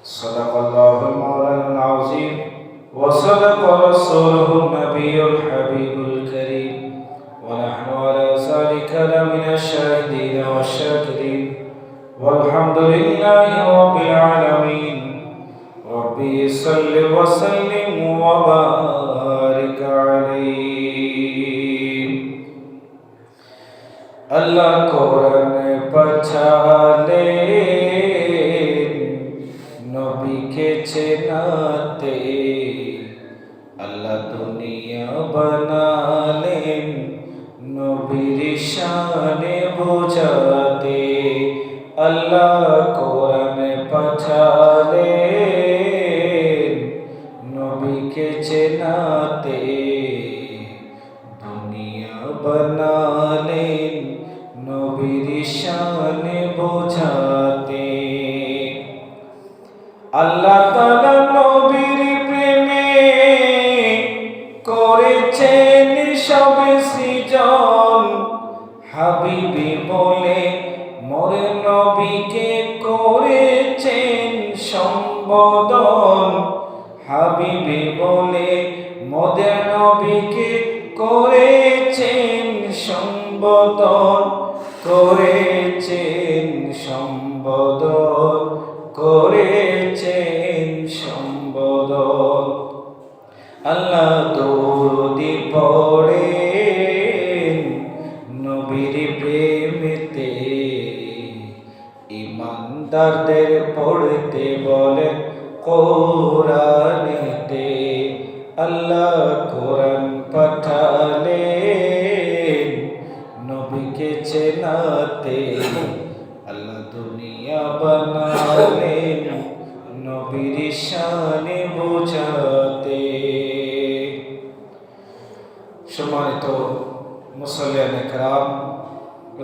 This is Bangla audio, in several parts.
صدق الله المولى العظيم وصدق رسوله النبي الحبيب الكريم ونحن على ذلك لمن الشاهدين والشاكرين والحمد لله رب العالمين ربي صل وسلم وبارك عليه الله قرآن পাঠালেন নবীকে চেনাতে আল্লাহ দুনিয়া বানালেন নবীর শানে বোঝাতে আল্লাহ কোরআন পাঠালেন নবীকে চেনাতে দুনিয়া বানালেন নবীর শানে বোঝাতে আল্লাহ তাআলা নবীর প্রেমে করেছেন সব সৃজন হাবিবি বলে মোরে নবীকে করেছেন সম্বোধন হাবিবি বলে মোদের নবীকে করেছেন সম্বোধন করেছেন সম্বোধন করেছেন সম্বোধন আল্লাহ দরুদি পড়েন নবীর প্রেমেতে ইমানদারদের পড়তে বলেন কোরআনেতে আল্লাহ কোরআন পাঠালেন নবীকে চেনাতে আল্লাহ দুনিয়া বানালেন নবীর শানে বোঝাতে সম্মানিত মুসল্লিয়ান ইকরাম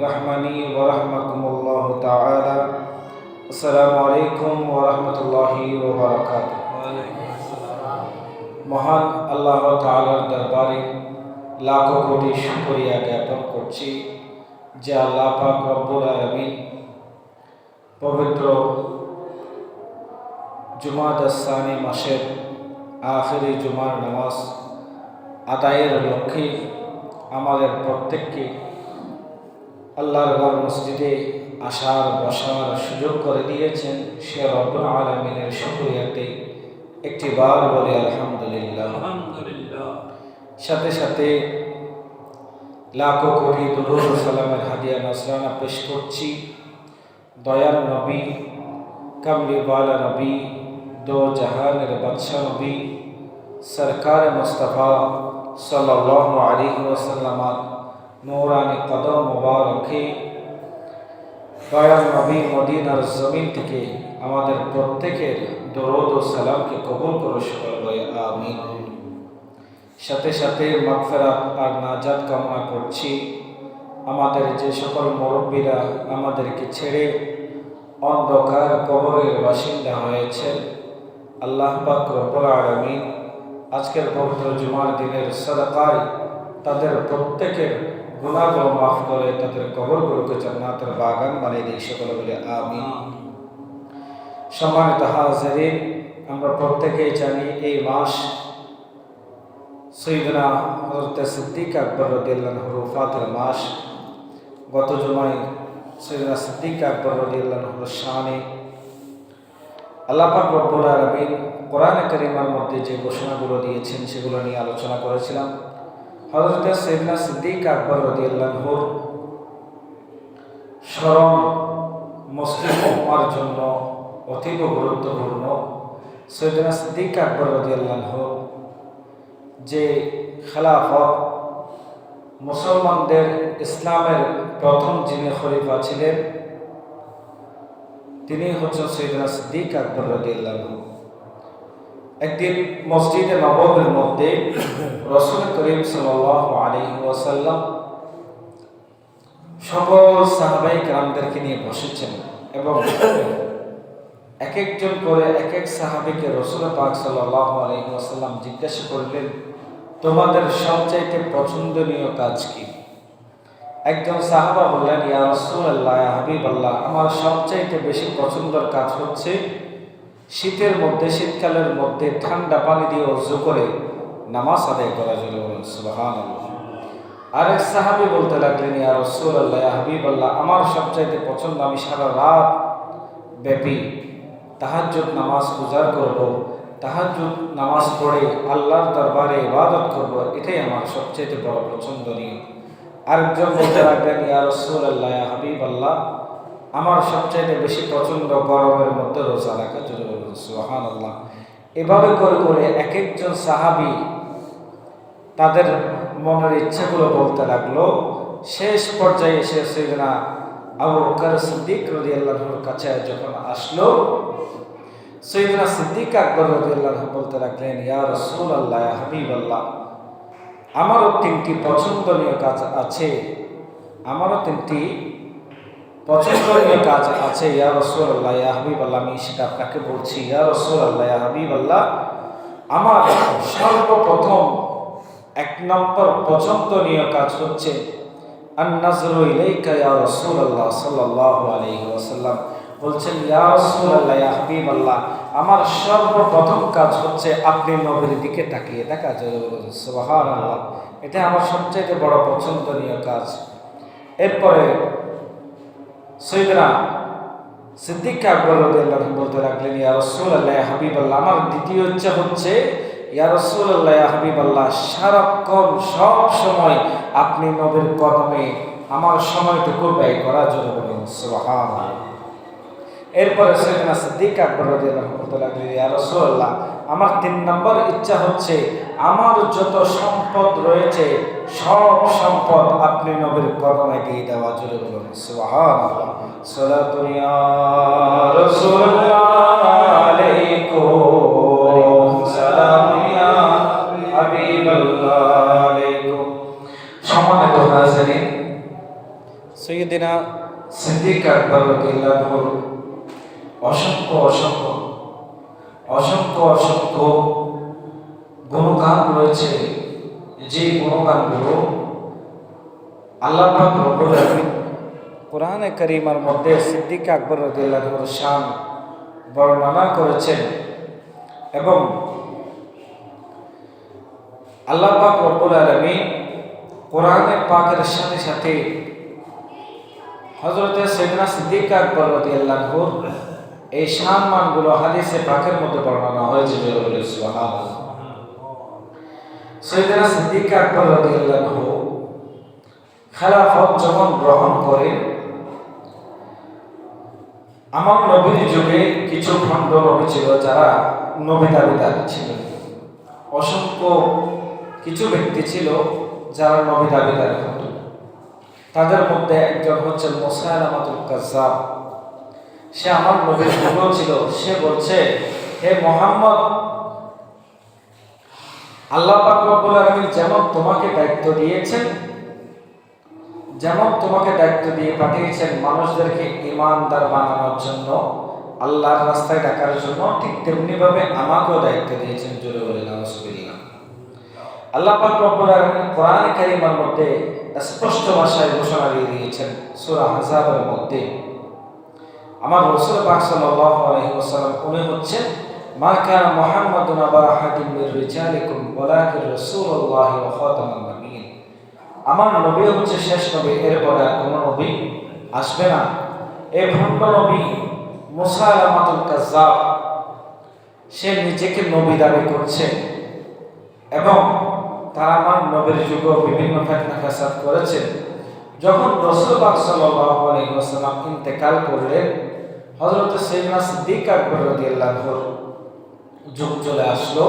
রাহমানি ওয়া রাহমাকুমুল্লাহ তাআলা আসসালামু আলাইকুম ওয়া রাহমাতুল্লাহি ওয়া বারাকাতুহু মহান আল্লাহ তাআলার দরবারে লাখো কোটি শুকরিয়া জ্ঞাপন করছি যে আল্লাহ পাক রব্বুল আলামিন পবিত্র জুমাদা সানি মাসের আখিরি জুমার নামাজ আদায়ের লক্ষ্যে আমাদের প্রত্যেককে আল্লাহর ঘর মসজিদে আসার বসার সুযোগ করে দিয়েছেন সে রব্বুল আলামিনের শুকরিয়াতে একটি বার বলে আলহামদুলিল্লাহ। সাথে সাথে লাখো কোটি দুরূদ ও সালামের হাদিয়া নজরানা পেশ করছি দয়াল নবী কামলি ওয়ালা নবী দো জাহানের বাদশাহ নবী সরকার মুস্তাফা সাল্লাল্লাহু আলাইহি ওয়াসাল্লাম নূরানি কদম মুবারকে দয়াল নবী মদিনার জমিন থেকে আমাদের প্রত্যেকের দরুদ ও সালামকে কবুল করে সকল বলে আমিন। সাথে সাথে মাগফিরাত আর নাজাত কামনা করছি আমাদের যে সকল মুরব্বীরা আমাদেরকে ছেড়ে অন্ধকার কবরের বাসিন্দা হয়েছেন আল্লাহ পাক রব্বুল আলামিন আজকের পবিত্র জুমার দিনের সাদাকায় তাদের প্রত্যেকের গুনাহগুলো মাফ করে তাদের কবরগুলোকে জান্নাতের বাগান বানিয়ে দিয়ে সকলে বলে আমিন। সম্মানিত হাজিরিন, আমরা প্রত্যেকেই জানি এই মাস সৈয়দনা হযরত সিদ্দিক আকবর রাদিয়াল্লাহু আনহুর ওফাতের মাস। গত জুমায় সৈয়দনা সিদ্দিক আকবর রাদিয়াল্লাহু আনহুর শানে আল্লাহ পাক রব্বুল আলামিন কোরআনে কারীমের মধ্যে যে ঘোষণাগুলো দিয়েছেন সেগুলো নিয়ে আলোচনা করেছিলাম। হযরত সৈয়দনা সিদ্দিক আকবর রাদিয়াল্লাহু আনহুর স্মরণ মুসলিম উম্মার জন্য অতীব গুরুত্বপূর্ণ। সৈয়দনা সিদ্দিক আকবর রাদিয়াল্লাহু আনহু যে খেলাফত মুসলমানদের ইসলামের প্রথম যিনি খলিফা ছিলেন তিনি হচ্ছেন সৈয়দনা সিদ্দিক আকবর রাদিয়াল্লাহু আনহু। একদিন মসজিদে নববীর মধ্যে রাসূল করিম সাল্লাল্লাহু আলাইহি ওয়াসাল্লাম সকল সাহাবায়ে কেরামদেরকে নিয়ে বসেছেন এবং এক একজন করে এক এক সাহাবীকে রাসূল পাক সাল্লাল্লাহু আলাইহি ওয়াসাল্লাম জিজ্ঞাসা করলেন, তোমাদের সবচাইতে পছন্দনীয় কাজ কি? একজন সাহাবা বললেন, ইয়া রাসূলুল্লাহ, ইয়া হাবিবাল্লাহ, আমার সবচাইতে বেশি পছন্দের কাজ হচ্ছে শীতের মধ্যে, শীতকালের মধ্যে ঠান্ডা পানি দিয়ে ওযু করে নামাজ আদায় করা। জন্য বলেন সুবহানাল্লাহ। আরেক সাহাবী বলতে লাগলেন, ইয়া রাসূলুল্লাহ, ইয়া হাবিবাল্লাহ, আমার সবচাইতে পছন্দ, আমি সারা রাত ব্যাপী তাহাজ্জুদ নামাজ গুজার করব, তাহাজ্জুদ নামাজ পড়ে আল্লাহর দরবারে ইবাদত করব, এটাই আমার সবচেয়ে বড় পছন্দনীয়। আরেকজন বলতে লাগলেন, ইয়া রাসূলুল্লাহ, ইয়া হাবিবাল্লাহ, আমার সবচাইতে বেশি পছন্দ গরমের মধ্যে রোজা রাখা। সুবহানাল্লাহ। এভাবে করে করে এক একজন সাহাবী তাদের মনের ইচ্ছাগুলো বলতে লাগলো। শেষ পর্যায়ে এসে সাইয়েদনা আবু বকর সিদ্দিক রাদিয়াল্লাহু আনহুর কাছে যখন আসলো, সাইয়েদনা সিদ্দিক আকবর রাদিয়াল্লাহু আনহু বলতে লাগলেন, ইয়া রাসূলুল্লাহ, ইয়া হাবিবাল্লাহ, আমারও তিনটি পছন্দনীয় কাজ আছে, আমারও তিনটি পছন্দনীয় কাজ আছে ইয়া রাসূলুল্লাহ, ইয়া হাবিবাল্লাহ, আমি সেটা আপনাকে বলছি। ইয়া রাসূলুল্লাহ, ইয়া হাবিবাল্লাহ, আমার সর্বপ্রথম এক নম্বর পছন্দনীয় কাজ হচ্ছে আন-নাযরু ইলাইকা ইয়া রাসূলুল্লাহ সাল্লাল্লাহু আলাইহি ওয়াসাল্লাম। বলছেন, ইয়া রাসূলুল্লাহ, ইয়া হাবিবাল্লাহ, আমার সর্বপ্রথম কাজ হচ্ছে আপনি নবীর দিকে তাকিয়ে দেখা। সুবহানাল্লাহ। এটা আমার সবচেয়ে বড় পছন্দনীয় কাজ। এরপরে সাইয়েদনা সিদ্দিক আকবর রাদিয়াল্লাহু আনহু বলতে লাগলেন, ইয়া রাসূলুল্লাহ, ইয়া হাবিবাল্লাহ, আমার দ্বিতীয় ইচ্ছা হচ্ছে, ইয়া রাসূলুল্লাহ, ইয়া হাবিবাল্লাহ, সারাক্ষণ সব সময় আপনি নবীর কদমে আমার সময়টুকু ব্যয় করার জন্য বলুন সুবহানাল্লাহ। এরপরে সাইয়েদনা সিদ্দিক আকবর রাদিয়াল্লাহু আনহু বলতে লাগলেন, ইয়া রাসূলুল্লাহ, আমার ৩ নম্বর ইচ্ছা হচ্ছে আমার যত সম্পদ রয়েছে সব সম্পদ আপনি নবীর কদমে দিয়ে দেওয়া। জোরে বলুন সুবহানাল্লাহ। সালাতু ইয়া রাসূলুল্লাহ আলাইকুম, সালাম ইয়া হাবিবাল্লাহ আলাইকুম। সম্মানিত হাজিরিন, সাইয়েদনা সিদ্দিক আকবর রাদিয়াল্লাহু আনহু অসংখ্য অসংখ্য অসংখ্য অসংখ্য গুণগান রয়েছে, যে গুণগানগুলো আল্লাহ পাক রব্বুল আলামিন কোরআনে কারীমের মধ্যে সিদ্দিক আকবর রাদিয়াল্লাহু আনহুর শান বর্ণনা করেছেন। এবং আল্লাহ পাক রব্বুল আলামিন কোরআনে পাকের সাথে সাথে হযরত সাইয়েদনা সিদ্দিক আকবর রাদিয়াল্লাহু আনহুর এই সম্মানগুলো হাদিসে পাকের মধ্যে বর্ণনা হয়েছে। সুবহানাল্লাহ। সাইয়েদনা সিদ্দিক আকবর রাদিয়াল্লাহু আনহু খেলাফত যখন গ্রহণ করেন, আমার নবীর যুগে কিছু ভণ্ড নবী ছিল যারা নবী দাবিদার ছিল। অসংখ্য কিছু ব্যক্তি ছিল যারা নবী দাবিদার হতো। তাদের মধ্যে একজন হচ্ছে মুসাইলামাতুল কাজ্জাব। সে আমার নবীর যুগ ছিল। সে বলছে, হে মুহাম্মদ, আল্লাহ পাক রব্বুল আলামিন যেমন তোমাকে দায়িত্ব দিয়েছেন, যেমন তোমাকে দায়িত্ব দিয়ে পাঠিয়েছেন মানুষদেরকে ঈমানদার বানানোর জন্য, আল্লাহর রাস্তায় ডাকার জন্য, ঠিক তেমনি ভাবে আমাকেও দায়িত্ব দিয়েছেন। জোরে বলে নাউজুবিল্লাহ। আল্লাহ পাক রব্বুল আলামিন কোরআনে কারীমের মধ্যে স্পষ্ট ভাষায় ঘোষণা দিয়ে দিয়েছেন সূরা আহজাবের মধ্যে। আমার রাসূল পাক সাল্লাল্লাহু আলাইহি ওয়াসাল্লাম উনি হচ্ছেন, মা কানা মুহাম্মাদুন আবা আহাদিন মির রিজালিকুম ওয়ালাকিন রাসূলুল্লাহ ওয়া খাতামান নাবিয়্যিন। আমার নবী হচ্ছে শেষ নবী, এরপরে আর কোনো নবী আসবে না। এই ভণ্ড নবী মুসাইলামাতুল কাজ্জাব, সে নিজেকে নবী দাবি করছে এবং তারা আমার নবীর যুগে বিভিন্ন ফিতনা ফাসাদ করেছে। যখন রাসূল পাক সাল্লাল্লাহু আলাইহি ওয়াসাল্লাম ইন্তেকাল করলেন, হযরত সাইয়েদনা সিদ্দিক আকবর রাদিয়াল্লাহু আনহুর যুগ চলে আসলো।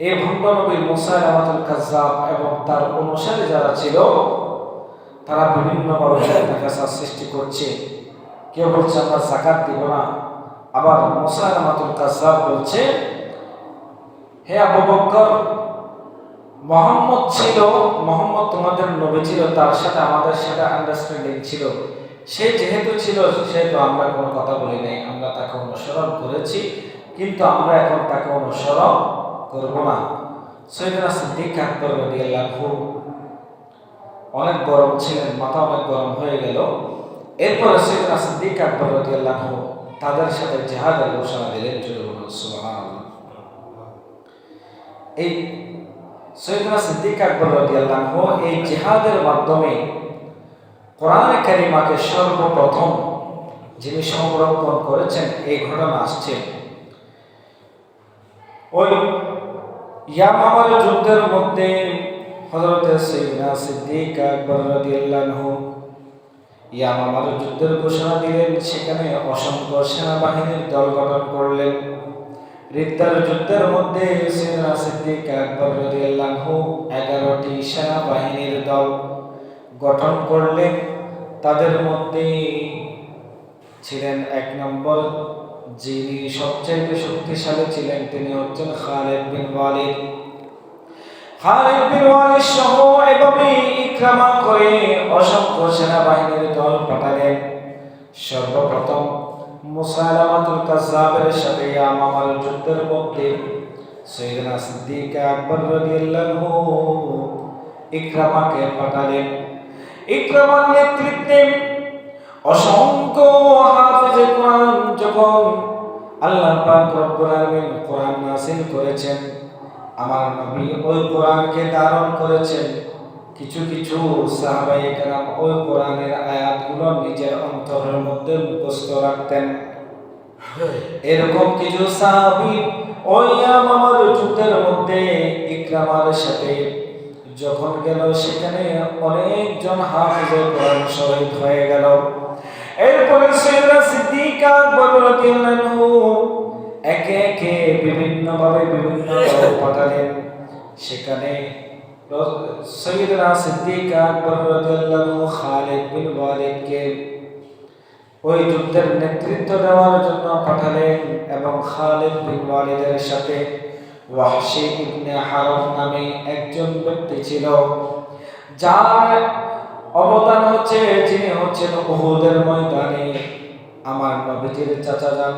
এই ভণ্ড নবী মুসাইলামাতুল কাজ্জাব এবং তার অনুসারী যারা ছিল, তারা বিভিন্নভাবে ফিতনা ফাসাদ সৃষ্টি করছে। কেউ বলছে আমরা যাকাত দিব না, আবার মুসাইলামাতুল কাজ্জাব বলছে, হে আবু বকর, মুহাম্মদ ছিল, মুহাম্মদ তোমাদের নবী ছিল, তার সাথে আমাদের সাথে আন্ডারস্ট্যান্ডিং ছিল, সে যেহেতু ছিল সেহেতু আমরা কোনো কথা বলি নাই, আমরা তাকে অনুসরণ করেছি, কিন্তু আমরা এখন তাকে অনুসরণ করব না। সাইয়েদনা সিদ্দিক আকবর রাদিয়াল্লাহু আনহু অনেক গরম ছিলেন, মাথা অনেক গরম হয়ে গেল। এরপরে সাইয়েদনা সিদ্দিক আকবর রাদিয়াল্লাহু আনহু তাদের সাথে জিহাদের ঘোষণা দিলেন। সুবহানাল্লাহ। এই সাইয়েদনা সিদ্দিক আকবর রাদিয়াল্লাহু আনহু এই জিহাদের মাধ্যমে কোরআনে কারিমাকে সর্বপ্রথম যিনি সংরক্ষণ করেছেন, এই ঘটনা আসছে ওই ইয়ামামার যুদ্ধের মধ্যে। হযরত সাইয়েদনা সিদ্দিক আকবর রাদিয়াল্লাহু আনহু ইয়ামামার যুদ্ধের ঘোষণা দিলেন। সেখানে অসংখ্য সেনাবাহিনীর দল গঠন করলেন। রিদ্দার যুদ্ধের মধ্যে সাইয়েদনা সিদ্দিক আকবর রাদিয়াল্লাহু আনহু 11টি সেনাবাহিনীর দল গঠন করলেন। তাদের মধ্যে ছিলেন 1 নম্বর, যিনি সবচেয়ে শক্তিশালী ছিলেন, তিনি হচ্ছেন খালিদ বিন ওয়ালিদ। খালিদ বিন ওয়ালিদ সহ এভাবে ইকরামা করে অসংখ্য সেনাবাহিনীর দল পাঠালেন। সর্বপ্রথম মুসাইলামাতুল কাজ্জাবের সাথে ইয়ামামার যুদ্ধের মধ্যে সাইয়েদনা সিদ্দিক আকবর রাদিয়াল্লাহু আনহু ইকরামাকে পাঠালেন। ইকরামার নেতৃত্বে অসংখ্য হাফেজে কোরআন, যখন আল্লাহ পাক রব্বুল আলামিন কোরআন নাযিল করেছেন, আমার নবী ওই কোরআনকে ধারণ করেছেন। কিছু কিছু সাহাবায়ে কেরাম ওই কোরআনের আয়াতগুলো নিজের অন্তরের মধ্যে মুখস্থ রাখতেন। এরকম কিছু সাহাবী ওই ইয়ামামার যুদ্ধের মধ্যে ইকরামার সাথে যখন গেল, সেখানে অনেকজন হাফেজে কোরআন শহীদ হয়ে গেল। এরপরে সাইয়েদনা সিদ্দিক আকবর রাদিয়াল্লাহু আনহু একে একে বিভিন্নভাবে বিভিন্ন দল পাঠালেন। সেখানে সাইয়েদনা সিদ্দিক আকবর রাদিয়াল্লাহু আনহু খালিদ বিন ওয়ালিদকে ওই যুদ্ধের নেতৃত্ব দেওয়ার জন্য পাঠালেন এবং খালিদ বিন ওয়ালিদের সাথে ওয়াহশী ইবনে হারব নামে একজন ব্যক্তি ছিল, যার অবদান হচ্ছে, যিনি হচ্ছেন উহুদের ময়দানে আমার নবীজির চাচাজান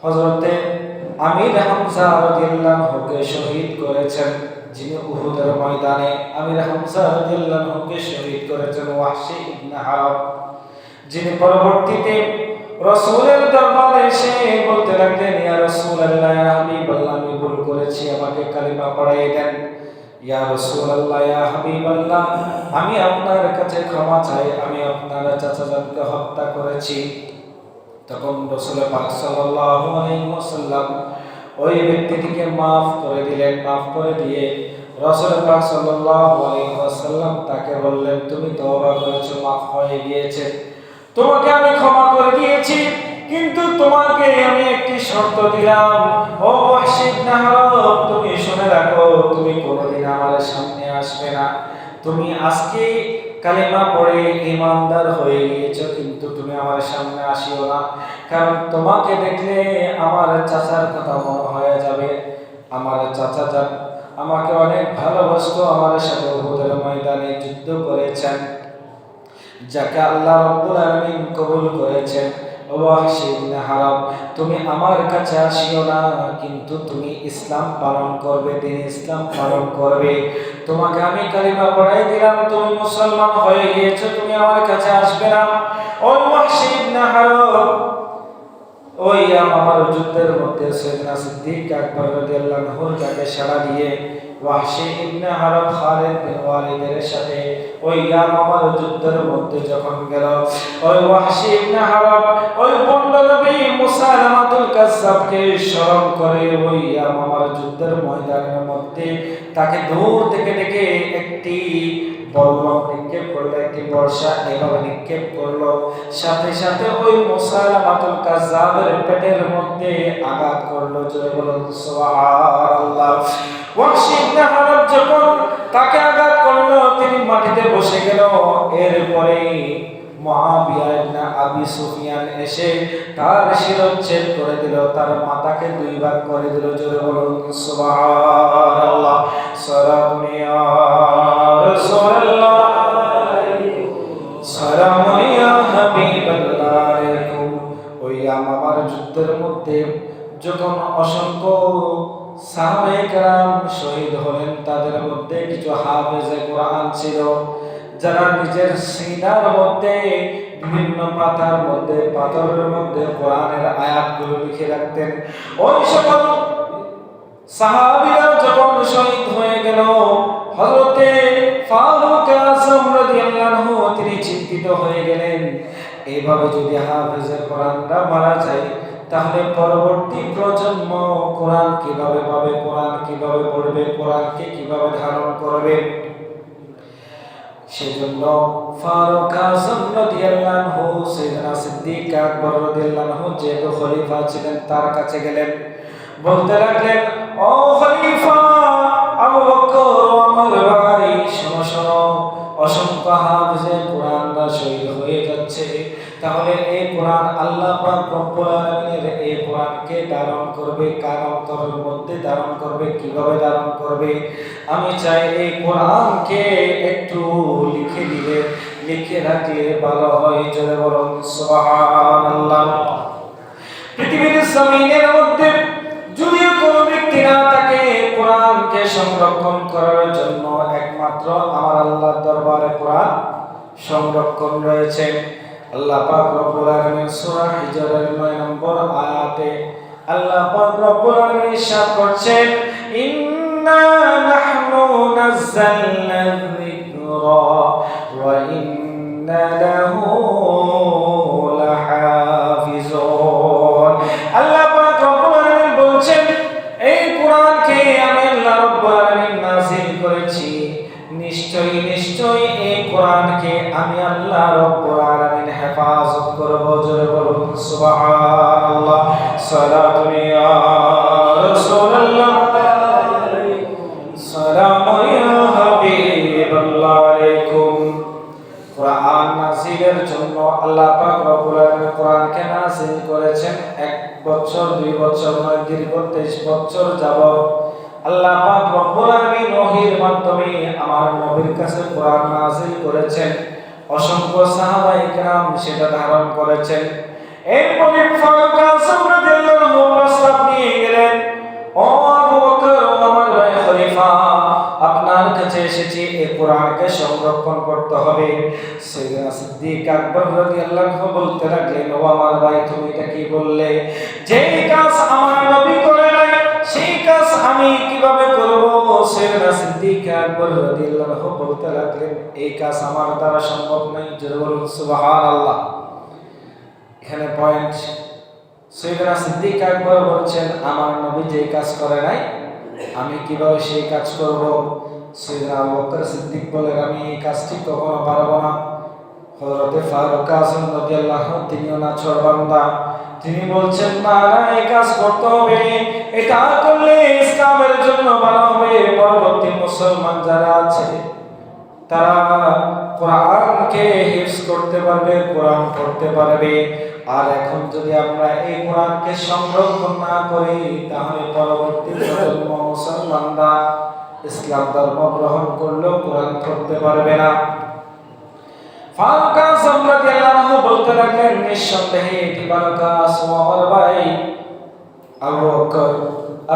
হযরতে আমির হামজা রাদিয়াল্লাহু আনহুকে শহীদ করেছেন। যিনি উহুদের ময়দানে আমির হামজা রাদিয়াল্লাহু আনহুকে শহীদ করেছেন ওয়াহশী ইবনে হারব, যিনি পরবর্তীতে রাসূলের দরবারে এসে বলতে লাগলেন, ইয়া রাসূলুল্লাহ, ইয়া হাবিবাল্লাহ, আমি ভুল করেছি, আমাকে কালিমা পড়াই দেন। ইয়া রাসূলুল্লাহ, ইয়া হাবিবাল্লাহ, আমি আপনার কাছে ক্ষমা চাই, আমি আপনার চাচাজানকে হত্যা করেছি। তখন রাসূল পাক সাল্লাল্লাহু আলাইহি ওয়াসাল্লাম ওই ব্যক্তিটিকে মাফ করে দিলেন। মাফ করে দিয়ে রাসূল পাক সাল্লাল্লাহু আলাইহি ওয়াসাল্লাম তাকে বললেন, তুমি তওবা করেছো, মাফ হয়ে গিয়েছে, তোমাকে আমি ক্ষমা করে দিয়েছি, কিন্তু তোমাকে আমি একটি শর্ত দিলাম। ও ওয়াহশী ইবনে হারব, তুমি শুনে রাখো, তুমি কোনোদিন আমার সামনে আসবে না। তুমি আজকে কালিমা পড়ে ঈমানদার হয়ে গিয়েছো, কিন্তু তুমি আমার সামনে আসিও না, কারণ তোমাকে দেখলে আমার চাচার কথা মনে হয়ে যাবে। আমার চাচা যান আমাকে অনেক ভালোবাসতো, আমার সাথে উহুদের ময়দানে যুদ্ধ করেছেন, যাকে আল্লাহ রাব্বুল আলামিন কবুল করেছেন। ওয়াহশী ইবনে হারব, তুমি আমার কাছে আসিও না, কিন্তু তুমি ইসলাম পালন করবে, দিন ইসলাম পালন করবে। তোমাকে আমি কালিমা পড়াই দিলাম, তুমি মুসলমান হয়ে গিয়েছো, তুমি আমার কাছে আসবে না। ওই ওয়াহশী ইবনে হারব ওই আমার যুদ্ধের মধ্যে সাইয়েদনা সিদ্দিক আকবর রাদিয়াল্লাহু আনহুর ডাকে সাড়া দিয়ে ওয়াহশী ইবনে হারব খালিদ বিন ওয়ালিদের সাথে ওই ইয়ামামার যুদ্ধের মধ্যে যখন গেল, ওই ওয়াহশী ইবনে হারব ওই বন্ড নবী মুসাইলামাতুল কাজ্জাবকে স্মরণ করে ওই ইয়ামামার যুদ্ধের ময়দানের মধ্যে তাকে দূর থেকে দেখে একটি বল্লম নিক্ষেপ করলো, একটি বর্ষা এভাবে নিক্ষেপ করলো। সাথে সাথে ওই মুসাইলামাতুল কাজ্জাবের পেটের মধ্যে আঘাত করলো। জোরে বলুন সুবহানাল্লাহ। ওয়াহশী ইবনে হারব যখন তাকে আঘাত করলো, তিনি মাটিতে বসে গেল। এরপরে মুআবিয়া ইবনে আবি সুফিয়ান এসে তার শিরচ্ছেদ করে দিল, তার মাথাকে 2 ভাগ করে দিল। জোরে বলুন সুবহানাল্লাহ। সালামুন ইয়া রাসূলুল্লাহ, সালামুন ইয়া হাবিবাল্লাহ আলাইকুম। ওই ইয়ামামার যুদ্ধের মধ্যে যখন অসংখ্য সাহাবায়ে কেরাম শহীদ হলেন, তাদের মধ্যে কিছু হাফেজে কোরআন ছিল, যারা নিজের সিনার মধ্যে বিভিন্ন পাথরের মধ্যে কোরআনের আয়াতগুলো লিখে রাখতেন, ওই সকল সাহাবীরা যখন শহীদ হয়ে গেল, হযরতে ফারুক আযম রাদিয়াল্লাহু আনহু তিনি চিন্তিত হয়ে গেলেন, এইভাবে যদি হাফেজে কোরআনরা মারা যায় তাহলে পরবর্তী প্রজন্ম কোরআন কিভাবে পাবে, কোরআন কিভাবে পড়বে, কোরআনকে কিভাবে ধারণ করবে। সেজন্য ফারুক আযম রাদিয়াল্লাহু আনহু সাইয়েদনা সিদ্দিক আকবর রাদিয়াল্লাহু আনহু যে খলিফা ছিলেন তার কাছে গেলেন, বলতে লাগলেন, ও খলিফা আবু বকর, আমার ভাই, শোনো শোনো, অসংখ্য হাফেজে কোরআনরা শহীদ হয়ে যাচ্ছে, তাহলে এই কোরআন আল্লাহ পাক রব্বুল আলামিনের এই কোরআনকে ধারণ করবে, কার অন্তরের মধ্যে ধারণ করবে, কিভাবে ধারণ করবে? আমি চাই এই কোরআনকে একটু লিখে দিলে, লিখে রাখলে ভালো হয়। জোরে বলুন সুবহানাল্লাহ। পৃথিবীর জমিনের মধ্যে যদি কোনো ব্যক্তি না থাকে কোরআনকে সংরক্ষণ করার জন্য, একমাত্র আমার আল্লাহর দরবারে কোরআন সংরক্ষণ রয়েছে। আল্লাহ পাক রব্বুল আলামিন সূরা হিজরের 9 নম্বর আয়াতে আল্লাহ পাক রব্বুল আলামিন ইরশাদ করছেন, ইন্না নাহনু নাযালনা যিকরা ওয়া ইন্না লাহু লাহাফিজুন। আল্লাহ পাক রব্বুল আলামিন বলছেন, এই কোরআনকে আমি আল্লাহ রব্বুল আলামিন নাযিল করেছি, নিশ্চয়ই নিশ্চয়ই এই কোরআনকে আমি আল্লাহ রব্বুল আলামিন হেফাজত করব। জোরে বলুন সুবহানাল্লাহ। সালাতু ইয়া রাসূলুল্লাহ, সালামু ইয়া হাবিবাল্লাহ আলাইকুম। কোরআন নাযিলের জন্য আল্লাহ পাক রব্বুল আলামিন কোরআনকে নাযিল করেছেন 1 বছর 2 বছর নয়, দীর্ঘ 23 বছর যাবত আল্লাহ পাক রব্বুল আলামিন ওহীর মাধ্যমে আমার নবীর কাছে কোরআন নাযিল করেছেন। অসংখ্য সাহাবায়ে কেরাম সেটা ধারণ করেছেন। এরপরে ফারুক আযম রাদিয়াল্লাহু আনহু প্রস্তাব নিয়ে গেলেন, ও আবু বকর, ও আমার ভাই খলিফা, আপনার কাছে এসেছি, এই কোরআনকে সংরক্ষণ করতে হবে। সাইয়েদনা সিদ্দিক আকবর রাদিয়াল্লাহু আনহু বলতে লাগলেন, ও আমার ভাই, তুমি এটা কি বললে? যে কাজ আমার নবী করে নাই সেই কাজ আমি কিভাবে করব? সাইয়েদনা সিদ্দিক আকবর রাদিয়াল্লাহু আনহু বলতে লাগলেন, এই কাজ আমার দ্বারা সম্ভব নয়। জোরে বলুন সুবহানাল্লাহ। এখানে পয়েন্ট, সাইয়েদনা সিদ্দিক আকবর বলছেন, আমার নবী যে কাজ করে নাই আমি কিভাবে সেই কাজ করব? সাইয়েদনা আবু বকর সিদ্দিক বলেন, আমি এই কাজটি কখনো পারবো না। হযরতে ফারুক আযম রাদিয়াল্লাহু আনহু তিনিও নাছোড়বান্দা, তিনি বলছেন, না না, এই কাজ করতে হবে, এটা করলে ইসলামের জন্য ভালো হবে। পরবর্তী মুসলমান যারা আছে তারা কোরআনকে হিফজ করতে পারবে, কোরআন পড়তে পারবে। আর এখন যদি আমরা এই কোরআনকে সংরক্ষণ না করি তাহলে পরবর্তী প্রজন্ম মুসলমানরা ইসলাম ধর্ম গ্রহণ করলেও কোরআন পড়তে পারবে না। ফারুক আযম রাদিয়াল্লাহু আনহু বলতে লাগলেন, নিঃসন্দেহে এটি ভালো কাজ, ও আমার ভাই আবু বকর,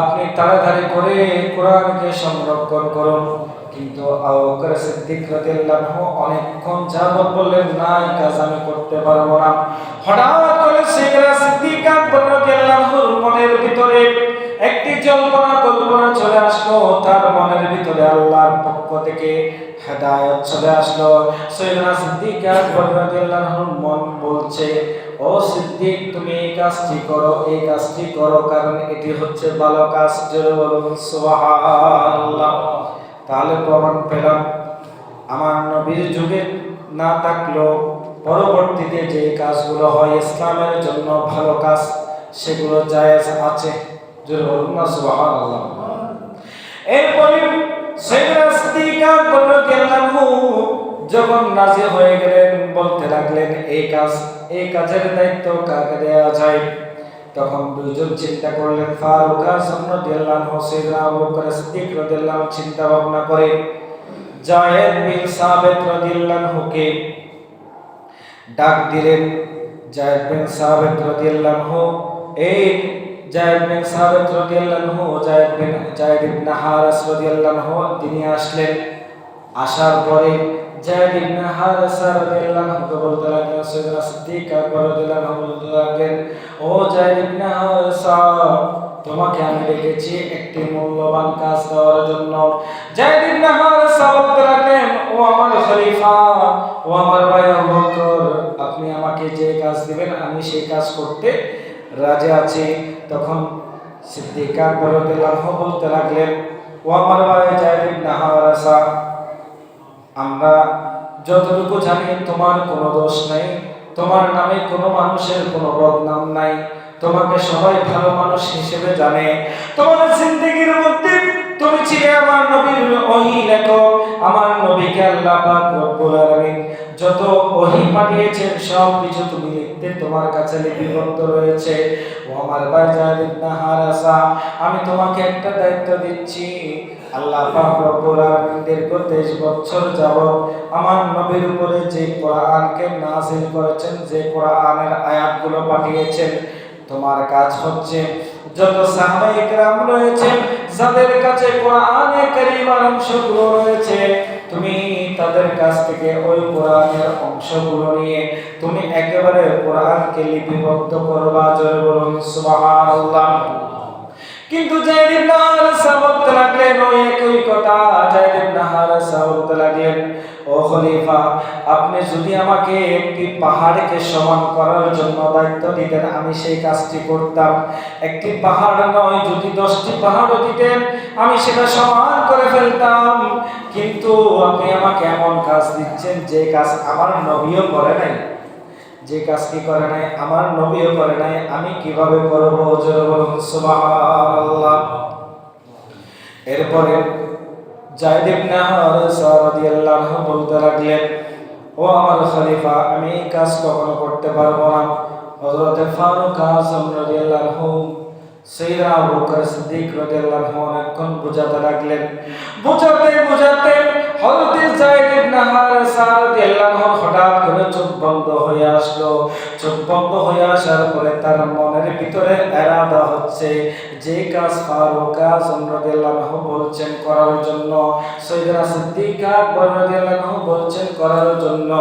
আপনি তাড়াতাড়ি করে কোরআনকে সংরক্ষণ করুন। কিন্তু আবু বকর সিদ্দিক রাদিয়াল্লাহু আনহু অনেকক্ষণ যাবত বললেন, না, এই কাজ আমি করতে পারবো না। হঠাৎ করে সাইয়েদনা সিদ্দিক আকবর রাদিয়াল্লাহু আনহুর মনের ভিতরে একটি কল্পনা চলে আসলো। তার মনের ভিতরে আল্লাহর পক্ষ থেকে হেদায়েত চলে আসলো। সাইয়েদনা সিদ্দিক আকবর রাদিয়াল্লাহু আনহুর মন বলছে, ও সিদ্দিক, তুমি এই কাজটি করো, এই কাজটি করো, কারণ এটি হচ্ছে ভালো কাজ। জোরে বলুন সুবহানাল্লাহ। তাহলে প্রমাণ পেলাম, আমার নবীর যুগে না থাকলেও পরবর্তীতে যে কাজগুলো হয় ইসলামের জন্য ভালো কাজ, সেগুলো জায়েজ আছে। জোরে বলুন না সুবহানাল্লাহ। এরপরে সাইয়েদনা সিদ্দিক আকবর রাদিয়াল্লাহু আনহু যখন রাজি হয়ে গেলেন, বলতে লাগলেন, এই কাজের দায়িত্ব কাকে দেওয়া যায়? তখন দুইজন চিন্তা করলেন, ফারুক আযম রাদিয়াল্লাহু আনহু, সাইয়েদনা আবু বকর সিদ্দিক রাদিয়াল্লাহু আনহু চিন্তা ভাবনা করে যায়েদ বিন সাবিত রাদিয়াল্লাহু আনহুকে ডাক দিলেন। যায়েদ বিন সাবিত রাদিয়াল্লাহু আনহু, এই যায়েদ বিন সাবিত রাদিয়াল্লাহু আনহু, যায়েদ ইবনে হারিস রাদিয়াল্লাহু আনহু তিনি আসলেন। আসার পরে যায়েদ ইবনে হারেসা রাদিয়াল্লাহু আনহু বলতে লাগলেন, সাইয়েদনা সিদ্দিক আকবর রাদিয়াল্লাহু আনহু বলতে লাগলেন, ও যায়েদ ইবনে হারেসা, তোমাকে আমি ডেকেছি একটি মূল্যবান কাজ দেওয়ার জন্য। যায়েদ ইবনে হারেসা বলতে লাগলেন, ও আমার খলিফা, ও আমার ভাই আবু বকর, আপনি আমাকে যে কাজ দিবেন আমি সেই কাজ করতে রাজি আছি। তখন সিদ্দিক আকবর রাদিয়াল্লাহু আনহু বলতে লাগলেন, ও আমার ভাই যায়েদ ইবনে হারেসা, আমরা যতটুকু জানি তোমার কোনো দোষ নাই, তোমার নামে কোনো মানুষের কোনো বদনাম নাই, তোমাকে সবাই ভালো মানুষ হিসেবে জানে। তোমার জিন্দেগীর মধ্যে তুমি ছিলে আমার নবীর ওহী লেখক। আমার নবীকে আল্লাহ পাক রব্বুল আলামিন যত ওহী পাঠিয়েছেন সব কিছু তুমি লিখতে তোমার কাছে লিপিবদ্ধ রয়েছে। ও আমার ভাই যায়েদ ইবনে হারেসা, আমি তোমাকে একটা দায়িত্ব দিচ্ছি। আল্লাহ পাক রব্বুল আলামিন দীর্ঘ 23 বছর যাবত আমার নবীর উপরে যে কোরআনকে নাযিল করেছেন, যে কোরআনের আয়াতগুলো পাঠিয়েছেন, তোমার কাজ হচ্ছে যত সাহাবায়ে কেরাম রয়েছেন যাদের কাছে কোরআনে কারীমের অংশগুলো রয়েছে, তুমি তাদের কাছ থেকে ওই কোরআনের অংশগুলো নিয়ে তুমি একেবারে কোরআনকে লিপিবদ্ধ করবা। জোরে বলুন সুবহানাল্লাহ। কিন্তু যায়েদ ইবনে হারেসা বলতে লাগলেন ওই একই কথা। যায়েদ ইবনে হারেসা বলতে লাগলেন, ও খলিফা, আপনি যদি আমাকে একটি পাহাড়কে সমান করার জন্য দায়িত্ব দিতেন আমি সেই কাজটি করতাম। একটি পাহাড় নয়, যদি 10টি পাহাড়ও দিতেন আমি সেটা সমান করে ফেলতাম। কিন্তু আপনি আমাকে এমন কাজ দিচ্ছেন যে কাজ আমার নবীও করে নাই, যে কাজ কি করে নাই আমার নবীও করে নাই, আমি কিভাবে করব? জোরে বলুন সুবহানাল্লাহ। এরপরে যায়েদ ইবনে হারেসা রাদিয়াল্লাহু আনহু বলতে লাগলেন, ও আমার খলিফা, আমি এই কাজ কখনো করতে পারবো না। হযরত ফারুক আযম রাদিয়াল্লাহু আনহু সাইয়েদনা আবু বকর সিদ্দিক রাদিয়াল্লাহু আনহু অনেকক্ষণ বোঝাতে লাগলেন। বোঝাতে হযরত যায়েদ ইবনে হারেসা রাদিয়াল্লাহু আনহু হঠাৎ করে চোখ বন্ধ হয়ে আসলো। চোখ বন্ধ হয়ে আসার পরে তার মনের ভিতরে এরাদা হচ্ছে, যে কাজ ফারুক আযম রাদিয়াল্লাহু আনহু বলছেন করার জন্য, সাইয়েদনা সিদ্দিক আকবর রাদিয়াল্লাহু আনহু বলছেন করার জন্য,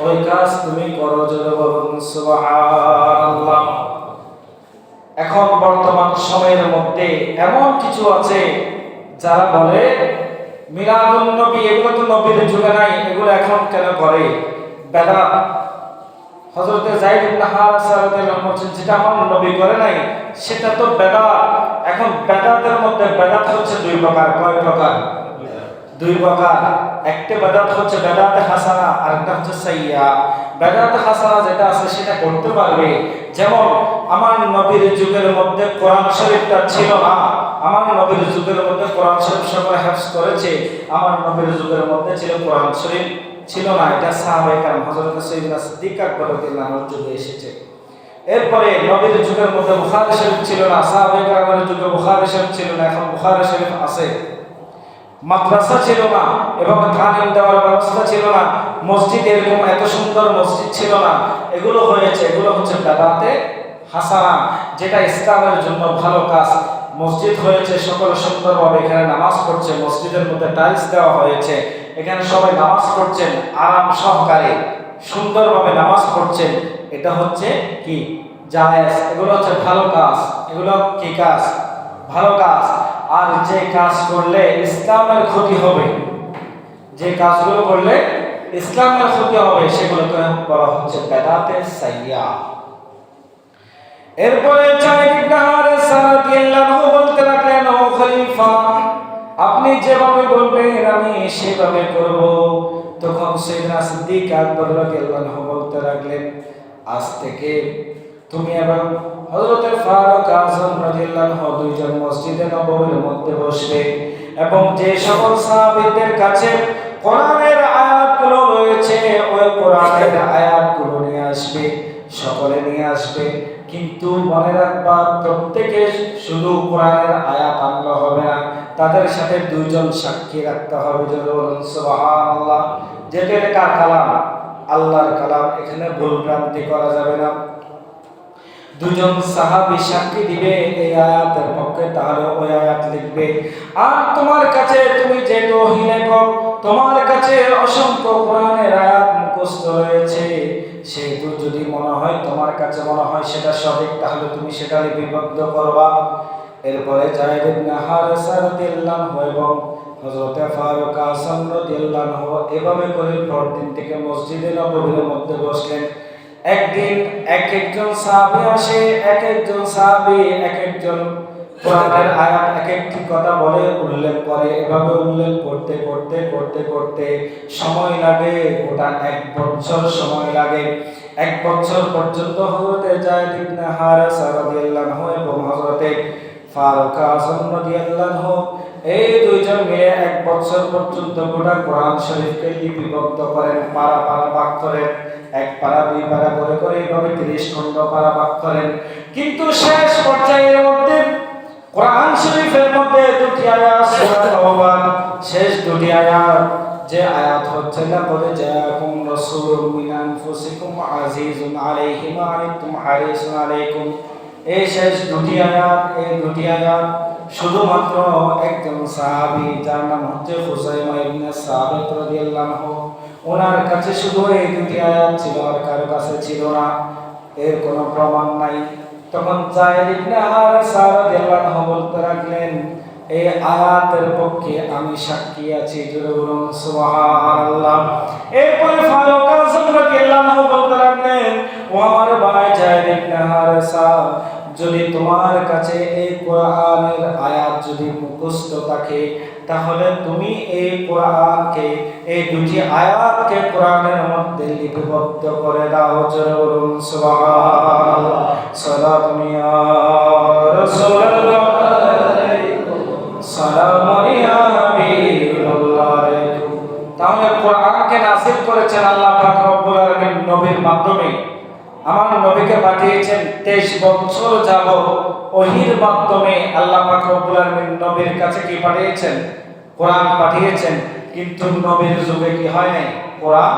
ওই কাজ তুমি করো। জোরে বলুন সুবহানাল্লাহ। এখন বর্তমান সময়ের মধ্যে এমন কিছু আছে যারা বলে মিলাদুন নবী, এগুলো তো নবীর যুগে নাই, এগুলো এখন কেন করে? বেদাত। হযরত যায়েদ ইবনে হারেসা রাদিয়াল্লাহু আনহু বলেন, যেটা আমার নবী করে নাই সেটা তো বেদাত। এখন বেদাতের মধ্যে বেদাত হচ্ছে দুই প্রকার। কয় প্রকার? দুই প্রকার। একটা বেদাত হচ্ছে বেদাতে হাসানা, আর একটা হচ্ছে সাইয়্যা। বেদাতে হাসানা যেটা আছে সেটা করতে পারবে। যেমন আমার নবীর যুগের মধ্যে কোরআন শরীফটা ছিল না, আমার নবীর যুগের মধ্যে কোরআন শরীফ সবাই হিফজ করেছে, আমার নবীর যুগের মধ্যে ছিল কোরআন শরীফ ছিল না, এটা সাহাবায়ে কেরাম হযরত সাইয়েদনা সিদ্দিক আকবর রাদিয়াল্লাহু আনহুর যুগে এসেছে। এরপরে নবীর যুগের মধ্যে বুখারী শরীফ ছিল না, সাহাবায়ে কেরামের যুগে বুখারী শরীফ ছিল না, এখন বুখারী শরীফ আছে। মাদ্রাসা ছিল না এবং তালিম দেওয়ার ব্যবস্থা ছিল না, মসজিদ এরকম এত সুন্দর মসজিদ ছিল না। এগুলো হয়েছে, এগুলো হচ্ছে বেদাতে হাসানা, যেটা ইসলামের জন্য ভালো কাজ। মসজিদ হয়েছে, সকলে সুন্দরভাবে এখানে নামাজ পড়ছে, মসজিদের মধ্যে টাইলস দেওয়া হয়েছে, এখানে সবাই নামাজ পড়ছেন আরাম সহকারে, সুন্দরভাবে নামাজ পড়ছেন, এটা হচ্ছে কি জায়েজ। এগুলো হচ্ছে ভালো কাজ। এগুলো কি কাজ? ভালো কাজ। আর যে কাজ করলে ইসলামের ক্ষতি হবে, যে কাজগুলো করলে ইসলামের ক্ষতি হবে, সেগুলোকে বলা হচ্ছে বেদাতে সাইয়্যা। এরপরে যায়েদ ইবনে হারেসা রাদিয়াল্লাহু আনহু বলতে লাগলেন, ও খলিফা, আপনি যেভাবে বলবেন আমি সেভাবে করব। তখন সাইয়েদনা সিদ্দিক আকবর রাদিয়াল্লাহু আনহু বলতে লাগলেন, আজ থেকে তুমি এবং হযরত ফারুক আযম রাদিয়াল্লাহু আনহু দুইজন মসজিদে নববীর মধ্যে বসবে এবং যে সকল সাহাবীদের কাছে কোরআনের আয়াতগুলো রয়েছে ওই কোরআনের আয়াতগুলো নিয়ে আসবে, সকলে নিয়ে আসবে। কিন্তু মনে রাখবা, প্রত্যেকে শুধু কোরআনের আয়াত আনলে হবে না, তাদের সাথে দুইজন সাক্ষী রাখতে হবে। জোরে বলুন সুবহানাল্লাহ। যেটা কার কালাম? আল্লাহর কালাম, এখানে ভুল ভ্রান্তি করা যাবে না। দুজন সাহাবী সাক্ষী দিবে এই আয়াতের পক্ষে, তাহলে ওই আয়াত লিখবে। আর তোমার কাছে তুমি যে ওহী লেখক, তোমার কাছে অসংখ্য কোরআনের আয়াত মুখস্থ রয়েছে, সেহেতু যদি মনে হয় তোমার কাছে মনে হয় সেটা সঠিক, তাহলে তুমি সেটা লিপিবদ্ধ করবা। এরপরে যায়েদ ইবনে হারেসা রাদিয়াল্লাহু আনহু এবং হযরত ফারুক আযম রাদিয়াল্লাহু আনহু এভাবে করে পরদিন থেকে মসজিদে নববীর মধ্যে বসলেন। একদিন একজন সাহাবী আসে, একজন সাহাবী একজন কোরআনের আয়াত এক একটি কথা বলে উল্লেখ করে। এভাবে উল্লেখ করতে করতে করতে করতে সময় লাগে গোটা 1 বছর সময় লাগে। 1 বছর পর্যন্ত হযরতে যায়েদ ইবনে হারেসা রাদিয়াল্লাহু আনহু এবং হযরতে ফারুক আযম রাদিয়াল্লাহু আনহু এই দুইজন মিলে 1 বছর পর্যন্ত গোটা কোরআন শরীফকে লিপিবদ্ধ করেন, পারা পারা ভাগ করেন। 1 পারা 2 পারা করে করে এইভাবে 30 খণ্ড পারা ভাগ করেন। কিন্তু শেষ পর্যায়ের মধ্যে কোরআন শরীফের মধ্যে দুটি আয়াত সূরা তাওবা, শেষ দুটি আয়াত, যে আয়াত হচ্ছে লাকাদ জাআকুম রাসূলুম মিন আনফুসিকুম আজিজুন আলাইহি মা আনিতুম হারিসুন আলাইকুম, এই শেষ দুটি আয়াত, এই দুটি আয়াত শুধুমাত্র একজন সাহাবী যার নাম হচ্ছে হুযায়মা ইবনে সাবিত রাদিয়াল্লাহু আনহু, ওনার কাছে শুধু এই দুটি আয়াত ছিল, আর কারো কাছে ছিল না, এর কোনো প্রমাণ নাই। তখন যায়েদ ইবনে হারেসা রাদিয়াল্লাহু আনহু বলতে লাগলেন, এই আয়াতের পক্ষে আমি সাক্ষী আছি, জোরে বলুন সুবহানাল্লাহ। এরপরে ফারুক আযম রাদিয়াল্লাহু আনহু বলতে লাগলেন, ও আমার ভাই যায়েদ ইবনে হারেসা, যদি তোমার কাছে এই কোরআনের আয়াত যদি মুখস্থ থাকে, তাহলে তুমি এই কোরআনকে, এই দুটি আয়াতকে কোরআনের মধ্যে লিপিবদ্ধ করে দাও, জোরে বলুন সুবহানাল্লাহ। সালাতুন ইয়া রাসূলুল্লাহ, সালামুন ইয়া হাবিবাল্লাহ। তাহলে কোরআনকে নাযিল করেছেন আল্লাহ পাক রব্বুল আলামিন নবীর মাধ্যমে। আমার নবীকে পাঠিয়েছেন 23 বছর যাবত ওহীর মাধ্যমে। আল্লাহ পাক রব্বুল আলামিন নবীর কাছে কি পাঠিয়েছেন? কোরআন পাঠিয়েছেন। কিন্তু নবীর যুগে কি হয় নাই? কোরআন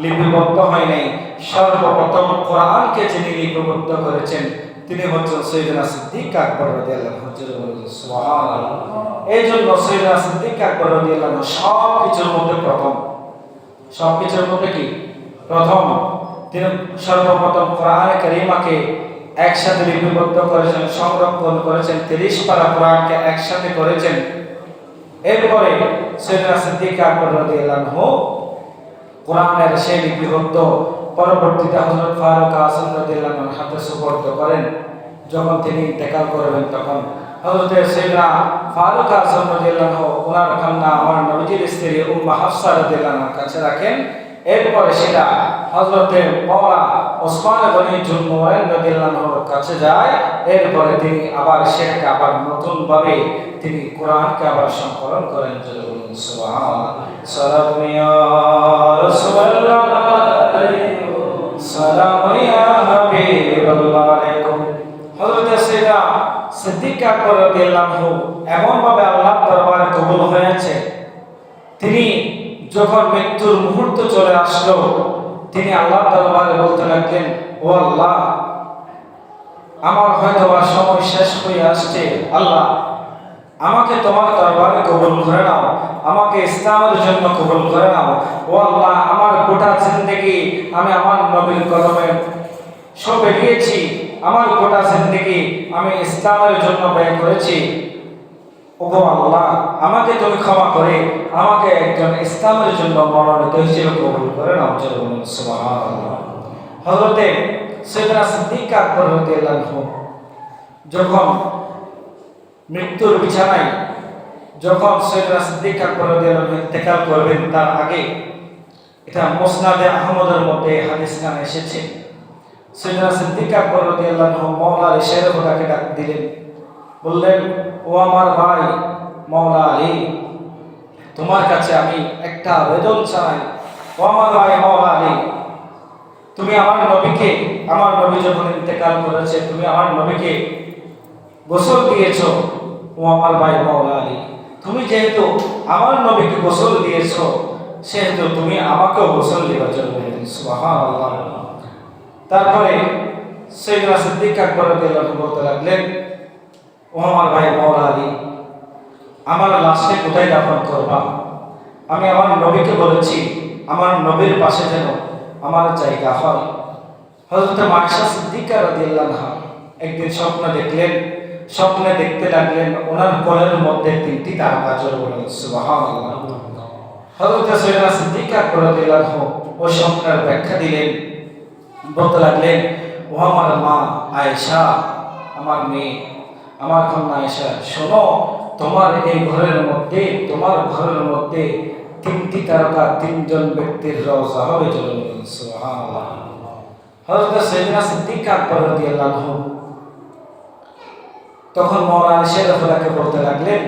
লিপিবদ্ধ হয় নাই। সর্বপ্রথম কোরআনকে যিনি লিপিবদ্ধ করেছেন তিনি হচ্ছেন সাইয়েদনা সিদ্দিক আকবর রাদিয়াল্লাহু আনহু। সুবহানাল্লাহ। এই জন্য সাইয়েদনা সিদ্দিক আকবর রাদিয়াল্লাহু আনহু সবকিছুর মধ্যে প্রথম। সবকিছুর মধ্যে কি প্রথম? তিনি সর্বপ্রথম কোরআনে কারীমাকে একসাথে লিপিবদ্ধ করেছেন, সংরক্ষণ করেছেন, 30 পারা কোরআনকে একসাথে করেছেন। এরপরে সাইয়েদনা সিদ্দিক আকবর রাদিয়াল্লাহু আনহু কোরআনের সেই লিপিবদ্ধ পরবর্তীতে হযরত ফারুক আযম রাদিয়াল্লাহু আনহু হাতে সুপর্দ করেন। যখন তিনি ইন্তেকাল করবেন তখন হযরত সাইয়েদনা ফারুক আযম রাদিয়াল্লাহু আনহু ওনার কন্যা আমার নবীজির স্ত্রী উম্মে হাফসা রাদিয়াল্লাহু আনহার কাছে রাখেন। এরপরে সেটা হযরত মাওলা ওসমান গনি জুন্নুরাইন রাদিয়াল্লাহু আনহুর কাছে যায়। এরপরে তিনি আবার সেটাকে আবার নতুন ভাবে তিনি কোরআনকে আবার সংকলন করেন। সুবহানাল্লাহ। সালাতুন ইয়া রাসূলুল্লাহ, সালামুন ইয়া হাবিবাল্লাহ আলাইকুম। হযরত সাইয়েদনা সিদ্দিক আকবর রাদিয়াল্লাহু আনহু এমন ভাবে আল্লাহর দরবারে কবুল হয়েছে, তিনি যখন মৃত্যুর মুহূর্ত চলে আসলো তিনি আল্লাহর দরবারে বলতে লাগলেন, ও আল্লাহ, আমার হয়তো সময় শেষ হয়ে আসছে, আল্লাহ আমাকে তোমার দরবারে কবুল করে নাও, আমাকে ইসলামের জন্য কবুল করে নাও। ও আল্লাহ, আমার গোটা জিন্দেগি আমি আমার নবীর কদমে সঁপে দিয়েছি, আমার গোটা জিন্দেগি আমি ইসলামের জন্য ব্যয় করেছি। ওগো আল্লাহ, আমাকে তুমি ক্ষমা করে আমাকে একজন ইসলামের জন্য মনোনীত হিসেবে কবুল করে নাও। সুবহানাল্লাহ। হযরতে সাইয়েদনা সিদ্দিক আকবর রাদিয়াল্লাহু আনহু যখন মৃত্যুর বিছানায়, যখন সাইয়েদনা সিদ্দিক আকবর রাদিয়াল্লাহু আনহু ইন্তেকাল করবেন তার আগে, এটা মুসনাদে আহমদের মধ্যে হাদিস খানে এসেছে, সাইয়েদনা সিদ্দিক আকবর রাদিয়াল্লাহু আনহু মাওলার ইশারা খোদাকে ডাক দিলেন, বললেন, ও আমার ভাই মাওলা আলী, তোমার কাছে আমি একটা আবেদন চাই। ও আমার ভাই মাওলা আলী, তুমি আমার নবীকে, আমার নবী যখন ইন্তেকাল করেছে তুমি আমার নবীকে গোসল দিয়েছো। ও আমার ভাই মাওলা আলী, তুমি যেহেতু আমার নবীকে গোসল দিয়েছো সেহেতু তুমি আমাকেও গোসল দেওয়ার জন্য। সুবহানাল্লাহ। তারপরে সাইয়েদনা সিদ্দিক আকবর রাদিয়াল্লাহু আনহু বলতে লাগলেন, ও আমার ভাই মাওলা আলী, আমার লাশকে কোথায় দাফন করবা? আমি আমার নবীকে বলেছি আমার নবীর পাশে যেন আমার জায়গা হয়। হযরত আয়েশা সিদ্দিকা রাদিয়াল্লাহু আনহা একদিন স্বপ্ন দেখলেন, স্বপ্নে দেখতে লাগলেন ওনার কোলের মধ্যে 3টি তারকা জ্বলছে। সুবহানাল্লাহ। হযরত সাইয়েদা সিদ্দিকা রাদিয়াল্লাহু আনহা ওই স্বপ্নের ব্যাখ্যা দিলেন, বলতে লাগলেন, ও আমার মা আয়েশা, আমার মেয়ে, আমার কন্যা আয়েশা, শোনো, তোমার এই ঘরের মধ্যে, তোমার ঘরের মধ্যে 3টি তারকা 3জন ব্যক্তির রওজা হবে জ্বলবে। সুবহানাল্লাহ। হযরত সাইয়েদা সিদ্দিকা রাদিয়াল্লাহু আনহা তখন মওলা আয়েশা রাদিয়াল্লাহু বলতে লাগলেন,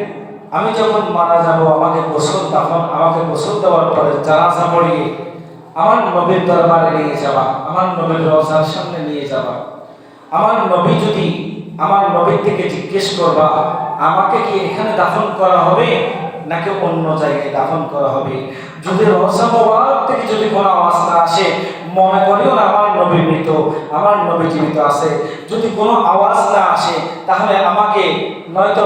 আমি যখন মারা যাব আমাকে গোসল দেওয়ার পরে জানাজা পড়িয়ে আমার নবীর দরবারে নিয়ে যাওয়া, আমার নবীর রওজার সামনে নিয়ে যাওয়া। আমার নবী যদি আমার নবীর থেকে জিজ্ঞেস করবা আমাকে কি এখানে দাফন করা হবে নাকি অন্য জায়গায় দাফন করা হবে, যদি রওজা মোবারক থেকে যদি কোনো আওয়াজ না আসে মনে করিও না আমার নবী মৃত, আমার নবী জীবিত আছে। যদি কোনো আওয়াজ না আসে তাহলে আমাকে নয়তো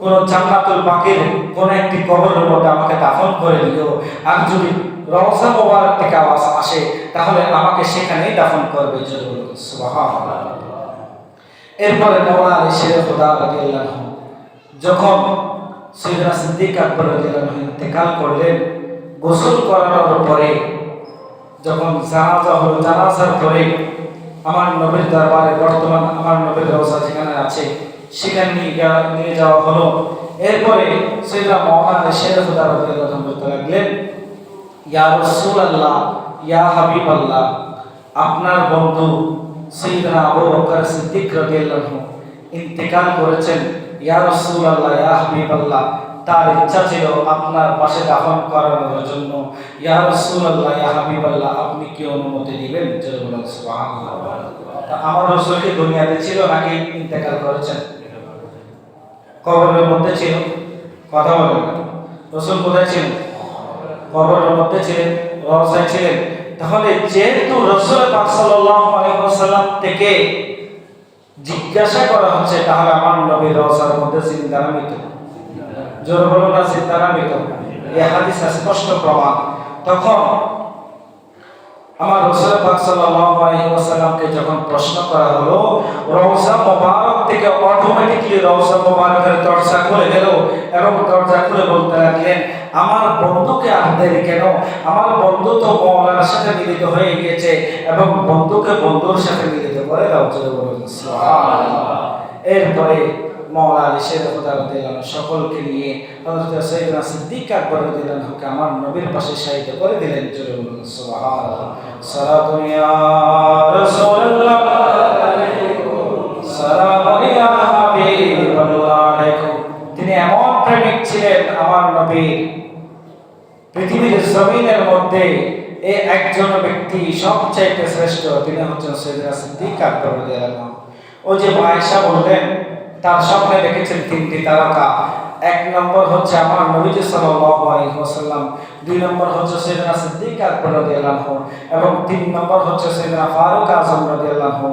কোনো জান্নাতুল বাকির কোনো একটি কবরের মধ্যে আমাকে দাফন করে দিও, আর যদি রওজা মোবারক থেকে আওয়াজ আসে তাহলে আমাকে সেখানেই দাফন করবে। সুবহানাল্লাহ। এরপরে মওলা আয়েশা রাদিয়াল্লাহু আনহা যখন সাইয়েদা সিদ্দিকা রাদিয়াল্লাহু আনহা ইন্তেকাল করলেন, গোসল করানোর পরে যখন জানাজা হলো, জানাজার পরে আমার নবীর দরবারে বর্তমান আমার নবীর রওজা যেখানে আছে সেখানে নিয়ে যাওয়া হলো। এরপরে সাইয়েদা মওলা আয়েশা রাদিয়াল্লাহু আনহা বলতে লাগলেন, ইয়া রাসূলুল্লাহ, ইয়া হাবিবাল্লাহ, আপনার বন্ধু সাইয়েদনা আবু বকর সিদ্দিক রাদিয়াল্লাহু আনহু ইন্তেকাল করেছেন। ইয়া রাসূলুল্লাহ, ইয়া হাবিবাল্লাহ, তার ইচ্ছা ছিল আপনার পাশে দাফন করানোর জন্য। ইয়া রাসূলুল্লাহ, ইয়া হাবিবাল্লাহ, আপনি কি অনুমতি দিবেন? সুবহানাল্লাহ। আমার রাসূল কি দুনিয়াতে ছিল নাকি ইন্তেকাল করেছেন? কবরের মধ্যে ছিল। কথা বলেন, রাসূল কোথায় ছিলেন? কবরের মধ্যে ছিলেন, রওজায় ছিলেন। তাহলে যেহেতু রাসূল পাক সাল্লাল্লাহু আলাইহি ওয়াসাল্লাম থেকে জিজ্ঞাসা করা হচ্ছে, তাহলে আমার নবীর রওজার মধ্যে জিন্দা না মৃত? জোর বলো না, জিন্দা না মৃত? এই হাদিস স্পষ্ট প্রমাণ। তখন আমার রাসূল পাক সাল্লাল্লাহু আলাইহি ওয়াসাল্লামকে যখন প্রশ্ন করা হলো, রওজা মোবারক থেকে অটোমেটিক্যালি রওজা মোবারকের দরজা খুলে গেল এবং দরজা খুলে বলতে লাগলেন, আমার বন্ধুকে আর দেরি কেন? আমার বন্ধু তো মওলার সাথে মিলিত হয়ে গিয়েছে এবং বন্ধুকে বন্ধুর সাথে মিলিত করে দাও। সুবহানাল্লাহ। এরপরে মওলা আয়েশা রাদিয়াল্লাহু আনহা সকলকে নিয়ে হযরত সাইয়েদনা সিদ্দিকা রাদিয়াল্লাহু আনহাকে আমার নবীর পাশে শায়িত করে দিলেন। সুবহানাল্লাহ। সালাতু ইয়া রাসূলুল্লাহ আলাইকুম, সালামু ইয়া হাবিবাল্লাহ আলাইকুম। তিনি এমন প্রেমিক ছিলেন আমার নবীর, পৃথিবীর জমিনের মধ্যে এই একজন ব্যক্তি সবচাইতে শ্রেষ্ঠ, তিনি হচ্ছেন সাইয়েদনা সিদ্দিকা রাদিয়াল্লাহু আনহা। ও যে আয়েশা বললেন তার স্বপ্নে দেখেছেন 3টি তারকা। 1 নম্বর হচ্ছে আমার নবীজি সাল্লাল্লাহু আলাইহি ওয়াসাল্লাম, 2 নম্বর হচ্ছে সাইয়েদনা সিদ্দিকা রাদিয়াল্লাহু আনহু এবং 3 নম্বর হচ্ছে সাইয়েদনা ফারুক আযম রাদিয়াল্লাহু আনহু।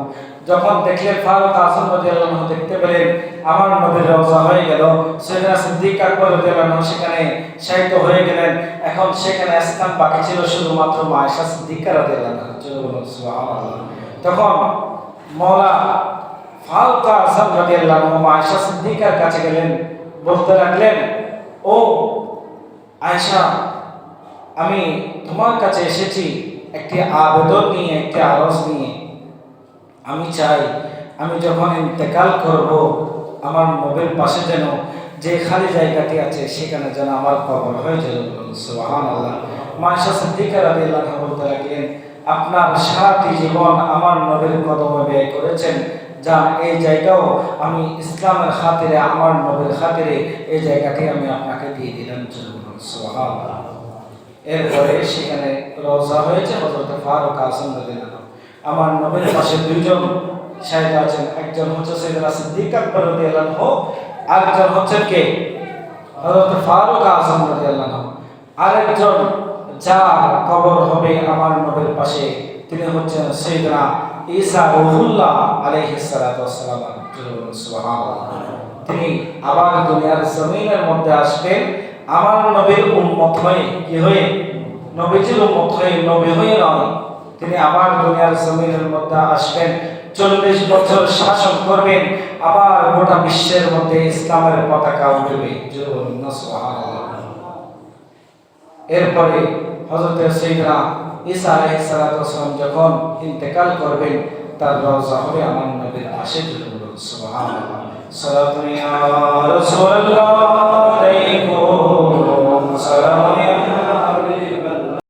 যখন দেখলেন ফারুক আযম রাদিয়াল্লাহু আনহু দেখতে পেলেন আমার নবীর রওজা হয়ে গেল, সাইয়েদনা সিদ্দিকা রাদিয়াল্লাহু আনহু সেখানে শায়িত হয়ে গেলেন। এখন সেখানে স্থান বাকি ছিল শুধুমাত্র আয়েশা সিদ্দিকা রাদিয়াল্লাহু আনহা। সুবহানাল্লাহ। তখন মওলা ফারুক আযম রাদিয়াল্লাহু আনহু আয়েশা সিদ্দিকার কাছে গেলেন, বলতে লাগলেন, ও আয়েশা, আমি তোমার কাছে এসেছি একটি আবেদন নিয়ে, একটি আরজ নিয়ে। আমি চাই আমি যখন ইন্তেকাল করব আমার নবীর পাশে যেন যে খালি জায়গাটি আছে সেখানে যেন আমার কবর হয়ে যায়। সুবহানাল্লাহ। আয়েশা সিদ্দিকা রাদিয়াল্লাহু আনহা বলতে লাগলেন, আপনার সারাটি জীবন আমার নবীর কদমে ব্যয় করেছেন, যান এই জায়গাও আমি ইসলামের খাতিরে, আমার নবীর খাতিরে এই জায়গাটি আমি আপনাকে দিয়ে দিলাম। সুবহানাল্লাহ। এরপরে সেখানে রওজা হয়েছে হযরত ফারুক আযম রাদিয়াল্লাহু আনহু। আমার নবীর পাশে 2 জন শায়িত আছেন, একজন হচ্ছে সাইয়েদনা সিদ্দিকা রাদিয়াল্লাহু আনহু, আরেকজন হচ্ছেন কে? হযরত ফারুক আযম রাদিয়াল্লাহু আনহু। আরেকজন যার কবর হবে আমার নবীর পাশে তিনি হচ্ছেন সাইয়েদনা ঈসা রূহুল্লাহ আলাইহিস সালাতু ওয়াস সালাম। সুবহানাল্লাহ। তিনি আবার দুনিয়ার জমিনের মধ্যে আসবেন আমার নবীর উম্মত হয়ে কি হয়ে, নবীজির উম্মত হয়ে, নবী হয়ে নয়, তিনি আবার দুনিয়ার জমিনের মধ্যে আসবেন, 40 বছর শাসন করবেন, আবার গোটা বিশ্বের মধ্যে ইসলামের পতাকা উঠবে। এরপরে হযরত সাইয়েদনা ঈসা আলাইহিস সালাতু ওয়াস সালাম যখন ইন্তেকাল করবেন, তার রওজা হবে আমার নবীর পাশে। সুবহানাল্লাহ। সালাতু ইয়া রাসূলুল্লাহ